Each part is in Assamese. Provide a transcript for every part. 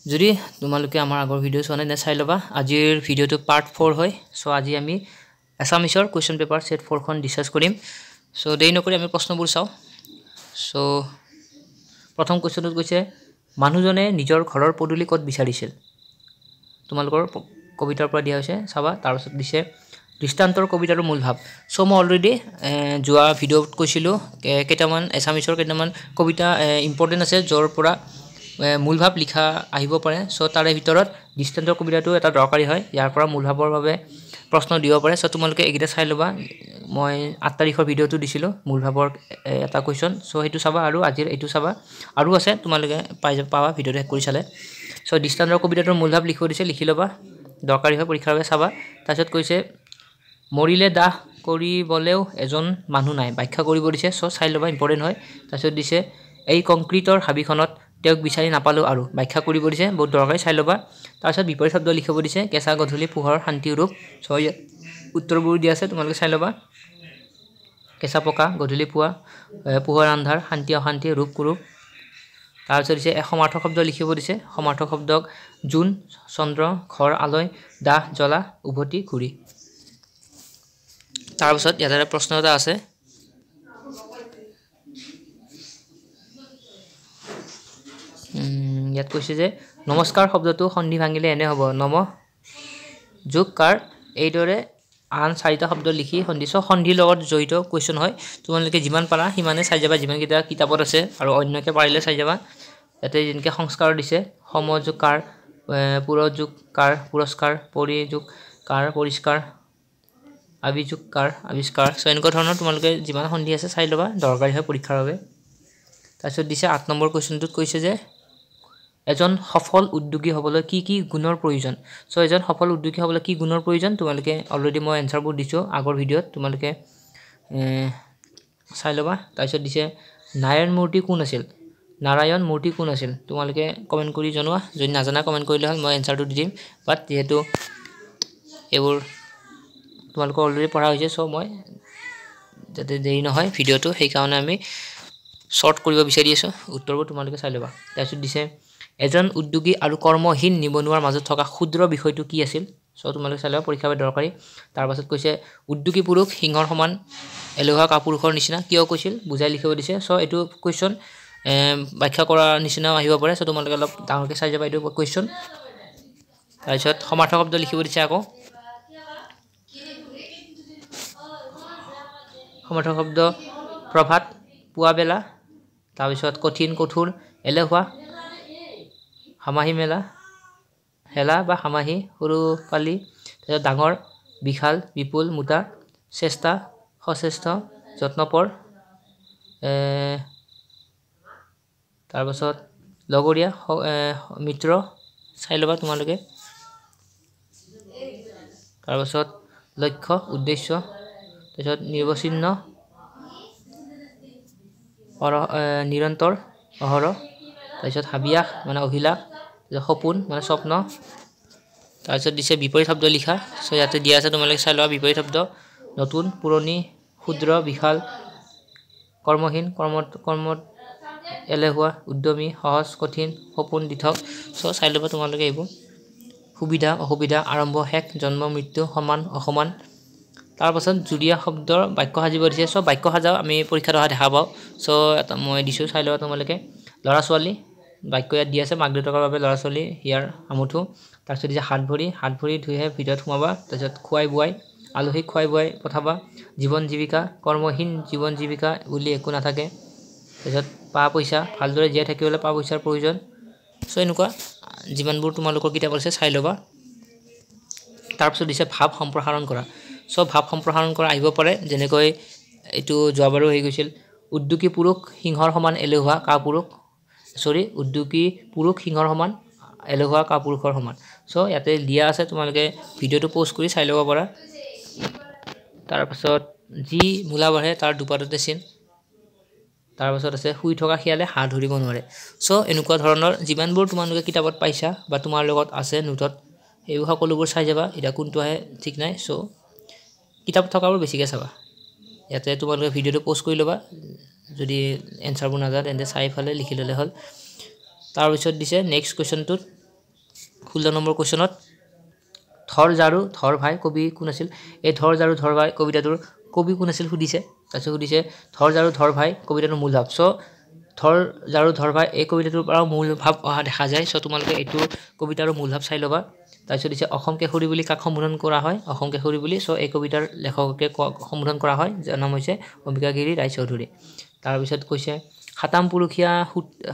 যদি তোমালোকে আমাৰ আগৰ ভিডিঅ' চোৱা নাই চাই ল'বা আজিৰ ভিডিঅ'টো পাৰ্ট 4 হয় সো আজি আমি এছামিছৰ কোৱেশ্চন পেপাৰ সেট 4 খন ডিসকাস কৰিম সো দেই নকৰি আমি প্ৰশ্নবোৰ চাও সো প্ৰথম কোৱেশ্চনটো কৈছে মানুহজনে নিজৰ ঘৰৰ পদুলি ক'ত বিচাৰিছিল তোমালোকৰ কবিতাৰ পৰা দিয়া হৈছে চাবা তাৰ পিছত দিছে দৃষ্টান্তৰ কবিতাৰ মূল ভাৱ সো মই অলৰেডি জুৱা ভিডিঅ'ত কৈছিলো কেটামান এছামিছৰ কেটামান কবিতা ইম্পৰ্টেন্ট আছে জৰ পৰা মূল ভাৱ লিখা আহিব পাৰে সো তাৰে ভিতৰত দৃষ্টান্তৰ কবিতাটো এটা দৰকাৰী হয় ইয়াৰ পৰা মূল ভাৱৰ বাবে প্ৰশ্ন দিব পাৰে সো তোমালোকে এগিটা চাই লবা মই 8 তাৰিখৰ ভিডিঅ'টো দিছিলো মূল ভাৱৰ এটা কোৱেশ্চন সো হেতু চাবা আৰু আজিৰ এটো চাবা আৰু আছে তোমালোকে পাবা ভিডিঅ'টো শেষ কৰি চালে সো দৃষ্টান্তৰ কবিতাটোৰ মূল ভাৱ লিখিব দিছে লিখি লবা দৰকাৰী হয় পৰীক্ষাৰ বাবে চাবা তাৰপিছত কৈছে মৰিলে দাহ কৰিবলেও এজন মানুহ নাই ব্যাখ্যা কৰিব দিছে সো চাই লবা ইম্পৰ্টেন্ট হয় তাৰপিছত দিছে এই কংক্ৰিটৰ হাবিখনত তেওঁক বিচাৰি নাপালো আৰু ব্যাখ্যা কৰিব দিছে বহুত দৰকাৰী চাই লবা তাৰপিছত বিপৰীত শব্দ লিখিব দিছে কেঁচা গধূলি পোহৰ শান্তি ৰূপ সো উত্তৰবোৰ দিয়া আছে তোমালোকে চাই লবা কেঁচা পকা গধূলি পোহৰ আন্ধাৰ শান্তি অশান্তি ৰূপ কুৰূপ তাৰপিছত দিছে সমাৰ্থক শব্দ লিখিব দিছে সমাৰ্থক শব্দক জুন চন্দ্ৰ ঘৰ আলয় দাহ জ্বলা উভতি ঘূৰি তাৰপিছত ইয়াতে প্ৰশ্ন এটা আছে ইয়াত কৈছে যে নমস্কাৰ শব্দটো সন্ধি ভাঙিলে এনে হ'ব নম যোগকাৰ এইদৰে আন চাৰিটা শব্দ লিখি সন্ধিৰ লগত জড়িত কোৱেশ্চন হয় তোমালোকে যিমান পাৰা সিমানে চাই যাবা যিমান কিটা কিতাপত আছে আৰু অন্যকে পাৰিলে চাই যাবা ইয়াতে যেনকে সংস্কাৰ দিছে সমযোগকাৰ পুৰযোগকাৰ পুৰস্কাৰ পৰিযোগকাৰ পৰিষ্কাৰ আবিযোগকাৰ আবিষ্কাৰ সো এনেকুৱা ধৰণৰ তোমালোকে যিমান সন্ধি আছে চাই লবা দৰকাৰী হয় পৰীক্ষাৰ বাবে তাৰপিছত দিছে 8 নম্বৰ কোৱেশ্চনটোত কৈছে যে এজন সফল উদ্যোগী হ'বলৈ কি কি গুণৰ প্ৰয়োজন সো এজন সফল উদ্যোগী হ'বলৈ কি গুণৰ প্ৰয়োজন তোমালোকে অলৰেডি মই এনসাৰবোৰ দিছো আগৰ ভিডিঅ'ত তোমালোকে চাই লবা তাৰপিছত দিছে নাৰায়ণ মূৰ্তি কোন আছিল তোমালোকে কমেন্ট কৰি জনোৱা যদি নাজানা কমেন্ট কৰিলে হ'ল মই এনসাৰটো দি দিম বাট যেহেতু এবোৰ তোমালোকে অলৰেডি পঢ়া হৈছে সো মই যাতে দেৰি নহয় ভিডিঅ'টো সেই কাৰণে আমি শৰ্ট কৰিব বিচাৰি আছো উত্তৰবোৰ তোমালোকে চাই লবা তাৰপিছত দিছে এজন উদ্যোগী আৰু কৰ্মহীন নিবনুৱাৰ মাজত থকা ক্ষুদ্ৰ বিষয়টো কি আছিল সো তোমালোকে চাই লবা পৰীক্ষাৰ দৰকাৰী তাৰ পাছত কৈছে উদ্যোগী পুৰুষ সিংহৰ সমান এলেহুৱা কাপুৰুষৰ নিচিনা কিয় কৈছিল বুজাই লিখিব দিছে সো এটো কোৱেশ্চন ব্যাখ্যা কৰা নিচিনা আহিব পাৰে সো তোমালোকে অলপ ডাঙৰকে চাই যাবা এটো কোৱেশ্চন তাৰপিছত সমাৰ্থক শব্দ লিখিব দিছে আকৌ সমাৰ্থক শব্দ প্ৰভাত পুৱা বেলা তাৰপিছত কঠিন কঠোৰ এলেহুৱা হামাহি মেলা হেলা বা হামাহি সৰু পালি তাৰপিছত ডাঙৰ বিশাল বিপুল মুটা চেষ্টা সচেষ্ট যত্নপৰ তাৰপিছত লগৰীয়া মিত্ৰ চাই লবা তোমালোকে তাৰপিছত লক্ষ্য উদ্দেশ্য তাৰপিছত নিৰ্বচিন্ন নিৰন্তৰ অহৰহ তাৰপিছত হাবিয়াস মানে অভিলাষ সপোন মানে স্বপ্ন তাৰপিছত দিছে বিপৰীত শব্দ লিখা সো ইয়াতে দিয়া আছে তোমালোকে চাই লবা বিপৰীত শব্দ নতুন পুৰণি ক্ষুদ্ৰ বিশাল কৰ্মহীন কৰ্মত এলেহুৱা উদ্যমী সহজ কঠিন সপোন দিঠক সো চাই লবা তোমালোকে এইবোৰ সুবিধা অসুবিধা আৰম্ভ শেষ জন্ম মৃত্যু সমান অসমান তাৰ পাছত জুৰিয়া শব্দৰ বাক্য সাজিব দিছে সো বাক্য সাজাও আমি পৰীক্ষাত অহা দেখা পাও সো এটা মই দিছো চাই লবা তোমালোকে লৰা ছোৱালী বাক্য ইয়াত দিয়া আছে মাক দেউতাকৰ বাবে লৰা ছোৱালী হিয়াৰ আমুঠু তাৰপিছত দিছে হাত ভৰি ধুইহে ভিতৰত সোমাবা তাৰপিছত খুৱাই বুৱাই আলহীক খুৱাই বুৱাই পঠাবা জীৱন জীৱিকা কৰ্মহীন জীৱন জীৱিকা বুলি একো নাথাকে তাৰপিছত পা পইচা ভালদৰে জীয়াই থাকিবলৈ পা পইচাৰ প্ৰয়োজন সো এনেকুৱা যিমানবোৰ তোমালোকৰ কিতাপ আছে চাই লবা তাৰপিছত দিছে ভাৱ সম্প্ৰসাৰণ কৰা সো ভাৱ সম্প্ৰসাৰণ কৰা আহিব পাৰে যেনেকৈ এটো জৱাবাৰো হৈ গৈছিল উদ্যোগী পুৰুষ সিংহৰ সমান এলেহুৱা উদ্যোগী পুৰুষ সিংহৰ সমান এলেহুৱা কাপুৰুষৰ সমান সো ইয়াতে দিয়া আছে তোমালোকে ভিডিঅ'টো প'ষ্ট কৰি চাই ল'ব পাৰা তাৰ পাছত যি মূলা বাঢ়ে তাৰ দুপাততে চিন তাৰ পাছত আছে শুই থকা খিয়ালে হাত ধৰিব নোৱাৰে সো এনেকুৱা ধৰণৰ যিমানবোৰ তোমালোকে কিতাপত পাইছা বা তোমাৰ লগত আছে নোটত এই সকলোবোৰ চাই যাবা এটা কোনটো আহে ঠিক নাই সো কিতাপ থকাবোৰ বেছিকৈ চাবা ইয়াতে তোমালোকে ভিডিঅ'টো প'ষ্ট কৰি ল'বা যদি এনসাৰবোৰ নাজানে তেন্তে চাই ফালে লিখি ল'লে হ'ল তাৰ পিছত দিছে নেক্সট কোৱেশ্চনটোত 16 নম্বৰ কোৱেশ্চনত ধৰ জাৰু ধৰ ভাই কবি কোন আছিল এই ধৰ জাৰু ধৰ ভাই কবিতাটোৰ কবি কোন আছিল সুধিছে তাৰপিছত সুধিছে ধৰ জাৰু ধৰ ভাই কবিতাটোৰ মূল ভাৱ সো ধৰ জাৰু ধৰ ভাই এই কবিতাটোৰ পৰা মূল ভাৱ অহা দেখা যায় সো তোমালোকে এইটো কবিতাৰ মূল ভাৱ চাই ল'বা তাৰপিছত দিছে অসম কেশৰী বুলি কাক সম্বোধন কৰা হয় অসম কেশৰী বুলি সো এই কবিতাৰ লেখককে সম্বোধন কৰা হয় যাৰ নাম হৈছে অম্বিকাগিৰি ৰায়চৌধুৰী তাৰপিছত কৈছে হাতাম পুৰুষিয়া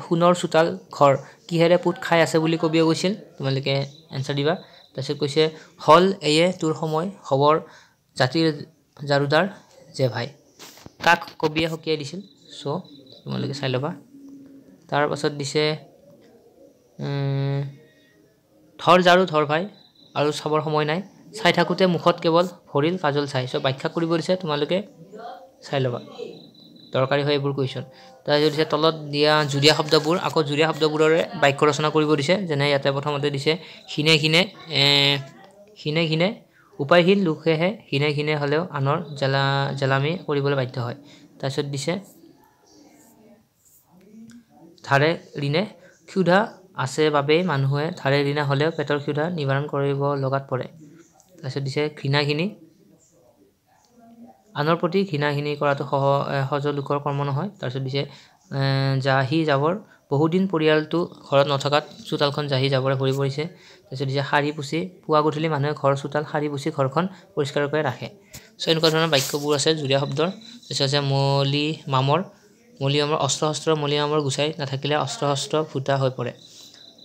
সোণৰ চোতাল ঘৰ কিহেৰে পুত খাই আছে বুলি কবিয়ে কৈছিল তোমালোকে এনসাৰ দিবা তাৰপিছত কৈছে হল এয়ে তোৰ সময় খবৰ জাতিৰ জাৰুদাৰ যে ভাই কাক কবিয়ে হকিয়াই দিছিল সো তোমালোকে চাই ল'বা তাৰ পাছত দিছে ধৰ জাৰু ধৰ ভাই আৰু চাবৰ সময় নাই চাই থাকোতে মুখত কেৱল ভৰিল কাজল চাই সো ব্যাখ্যা কৰিব দিছে তোমালোকে চাই ল'বা দৰকাৰী হয় এইবোৰ কুৱেশ্যন তাৰপিছত দিছে তলত দিয়া জুৰীয়া শব্দবোৰ আকৌ জুৰীয়া শব্দবোৰৰে বাক্য ৰচনা কৰিব দিছে যেনে ইয়াতে প্ৰথমতে দিছে হিনে হিনে উপায়হীন লোকেহে হিনে হিনে হ'লেও আনৰ জেলামি কৰিবলৈ বাধ্য হয় তাৰপিছত দিছে ধাৰে ঋণে ক্ষুধা আছে বাবে মানুহে ধাৰে ঋণা হ'লেও পেটৰ ক্ষুধা নিবাৰণ কৰিব লগাত পৰে তাৰপিছত দিছে ঘৃণাখিনি আনৰ প্ৰতি ঘৃণাখিনি কৰাটো সহজ লোকৰ কৰ্ম নহয় তাৰপিছত দিছে জাহি যাবৰ বহুদিন পৰিয়ালটো ঘৰত নথকাত চোতালখন জাহি যাবৰে ভৰি পৰিছে তাৰপিছত দিছে শাৰী পুচি পুৱা গধূলি মানুহে ঘৰ চোতাল শাৰী পুচি ঘৰখন পৰিষ্কাৰ কৰি ৰাখে সো এনেকুৱা ধৰণৰ বাক্যবোৰ আছে জুৰীয়া শব্দৰ তাৰপিছত আছে মলি মামৰ অস্ত্ৰ শস্ত্ৰ মলি মামৰ গুচাই নাথাকিলে অস্ত্ৰ শস্ত্ৰ ফুটা হৈ পৰে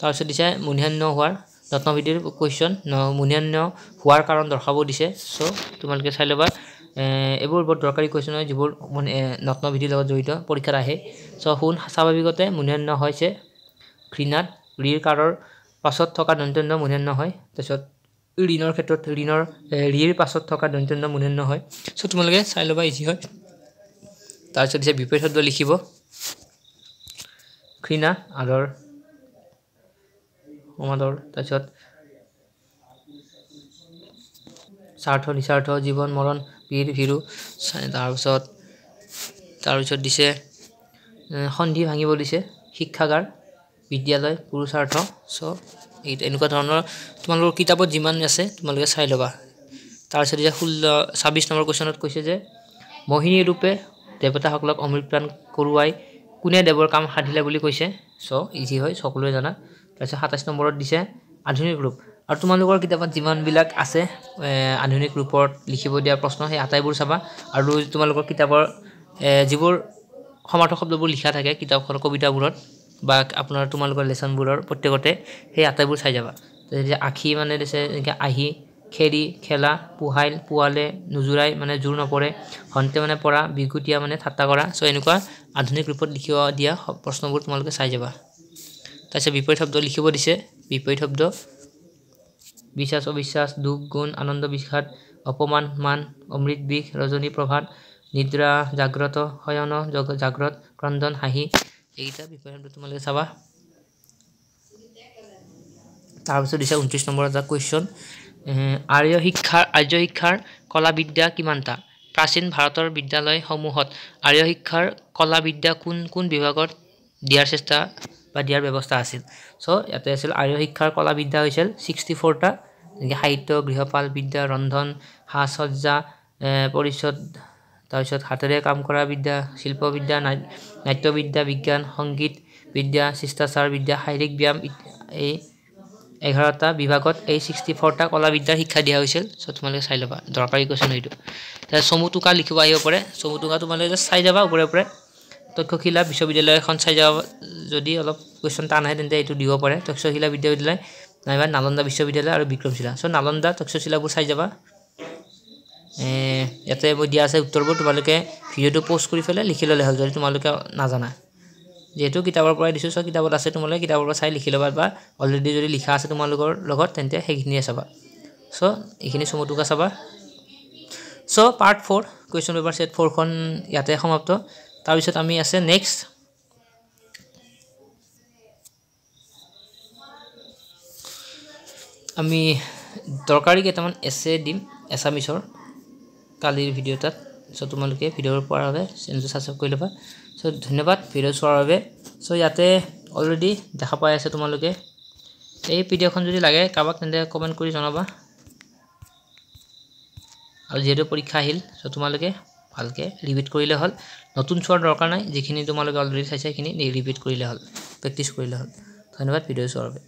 তাৰপিছত দিছে মুনিয়ান্য হোৱাৰ ৰত্নবিধিৰ কুৱেশ্যন মুনিয়ান্য হোৱাৰ কাৰণ দৰ্শাব দিছে সো তোমালোকে চাই ল'বা এইবোৰ বহুত দৰকাৰী কুৱেশ্যন হয় যিবোৰ ৰত্নবিধিৰ লগত জড়িত পৰীক্ষাত আহে সো শুন স্বাভাৱিকতে মুনিয়ান্য হৈছে ঘৃণাত ঋৰ কাৰৰ পাছত থকা দন্ত্যন্য মুনিয়ান্য হয় তাৰপিছত ঋণৰ ক্ষেত্ৰত ঋৰ পাছত থকা দন্ত্যন্য মুনিয়ান্য হয় সো তোমালোকে চাই ল'বা ইজি হয় তাৰপিছত দিছে বিপৰীত শব্দ লিখিব ঘৃণা আদৰ সমাদৰ তাৰপিছত স্বাৰ্থ নিস্বাৰ্থ জীৱন মৰণ বীৰ ভীৰু তাৰপিছত দিছে সন্ধি ভাঙিব দিছে শিক্ষাগাৰ বিদ্যালয় পুৰুষাৰ্থ সো এনেকুৱা ধৰণৰ তোমালোকৰ কিতাপত যিমান আছে তোমালোকে চাই ল'বা তাৰপিছত দিছে 26 নম্বৰ কুৱেশ্যনত কৈছে যে মোহিনী ৰূপে দেৱতাসকলক অমৃতপ্ৰাণ কৰোৱাই কোনে দেৱৰ কাম সাধিলে বুলি কৈছে সো ইজি হয় সকলোৱে জানা তাৰপিছত 27 নম্বৰত দিছে আধুনিক ৰূপ আৰু তোমালোকৰ কিতাপত যিমানবিলাক আছে আধুনিক ৰূপত লিখিব দিয়া প্ৰশ্ন সেই আটাইবোৰ চাবা আৰু তোমালোকৰ কিতাপৰ যিবোৰ সমাৰ্থক শব্দবোৰ লিখা থাকে কিতাপখনৰ কবিতাবোৰত বা আপোনাৰ তোমালোকৰ লেসনবোৰৰ প্ৰত্যেকতে সেই আটাইবোৰ চাই যাবা যে আখি মানে দিছে এনেকৈ আহি খেৰি খেলা পুহাইল পুৱালে নুজুৰাই মানে জোৰ নপৰে হন্তে মানে পৰা বিগুটিয়া মানে ঠাট্টা কৰা সো এনেকুৱা আধুনিক ৰূপত লিখিব দিয়া প্ৰশ্নবোৰ তোমালোকে চাই যাবা তাৰপিছত বিপৰীত শব্দ লিখিব দিছে বিপৰীত শব্দ বিশ্বাস অবিশ্বাস দুখ গুণ আনন্দ বিষাদ অপমান মান অমৃত বিষ ৰজনী প্ৰভাত নিদ্ৰা জাগ্ৰত শয়ন জাগ্ৰত ক্ৰন্দন হাঁহি এইকেইটা বিপৰীত শব্দ তোমালোকে চাবা তাৰপিছত দিছে 29 নম্বৰ এটা কুৱেশ্যন আৰ্য শিক্ষাৰ কলা বিদ্যা কিমানটা প্ৰাচীন ভাৰতৰ বিদ্যালয়সমূহত আৰ্য শিক্ষাৰ কলা বিদ্যা কোন বিভাগত দিয়াৰ চেষ্টা বা দিয়াৰ ব্যৱস্থা আছিল সো ইয়াতে আছিল আৰ্য শিক্ষাৰ কলা বিদ্যা হৈছিল 64টা যেনে সাহিত্য গৃহপাল বিদ্যা ৰন্ধন সাজ সজ্জা পৰিচ্ছদ তাৰপিছত হাতেৰে কাম কৰা বিদ্যা শিল্পবিদ্যা নাট্যবিদ্যা বিজ্ঞান সংগীত বিদ্যা শিষ্টাচাৰ বিদ্যা শাৰীৰিক ব্যায়াম এই 11টা বিভাগত এই 64টা কলা বিদ্যাৰ শিক্ষা দিয়া হৈছিল সো তোমালোকে চাই ল'বা দৰকাৰী কুৱেশ্যন এইটো তাৰ চমুটুকা লিখিব আহিব পাৰে চমুটুকা তোমালোকে চাই যাবা ওপৰে তক্ষশিলা বিশ্ববিদ্যালয় এখন চাই যাবা যদি অলপ কুৱেশ্যন টান আহে তেন্তে এইটো দিব পাৰে তক্ষশিলা বিশ্ববিদ্যালয় নাইবা নালন্দা বিশ্ববিদ্যালয় আৰু বিক্ৰমশিলা সো নালন্দা তক্ষশিলাবোৰ চাই যাবা ইয়াতে মই দিয়া আছে উত্তৰবোৰ তোমালোকে ভিডিঅ'টো পোষ্ট কৰি ফেলে লিখি ল'লে হ'ল যদি তোমালোকে নাজানা যেহেতু কিতাপৰ পৰাই দিছোঁ সো কিতাপত আছে তোমালোকে কিতাপৰ পৰা চাই লিখি ল'বা বা অলৰেডি যদি লিখা আছে তোমালোকৰ লগত তেন্তে সেইখিনিয়ে চাবা সো এইখিনি চমুটুকা চাবা so part 4 question paper set 4 খন ইয়াতে সমাপ্ত তাৰপিছত আমি আছে নেক্সট আমি দৰকাৰী কেইটামান এছে দিম এছামিছৰ কালিৰ ভিডিঅ'টাত সো তোমালোকে ভিডিঅ'ৰ পোৱাৰ বাবে চেনেলটো সাবস্ক্ৰাইব কৰি ল'বা সো ধন্যবাদ ভিডিঅ' চোৱাৰ বাবে সো ইয়াতে অলৰেডি দেখা পাই আছে তোমালোকে এই পিডিএফখন যদি লাগে কাবাক তেন্তে কমেন্ট কৰি জনাবা আৰু যেটো পৰীক্ষা আহিল সো তোমালোকে ভালকে ৰিপিট কৰিলে হল নতুন চোৱাৰ দৰকাৰ নাই যিখিনি তোমালোকে অলৰেডি চাইছা সেইখিনি ৰিপিট কৰিলে হল প্ৰেক্টিস কৰিলে হল ধন্যবাদ ভিডিও চোৱাৰ বাবে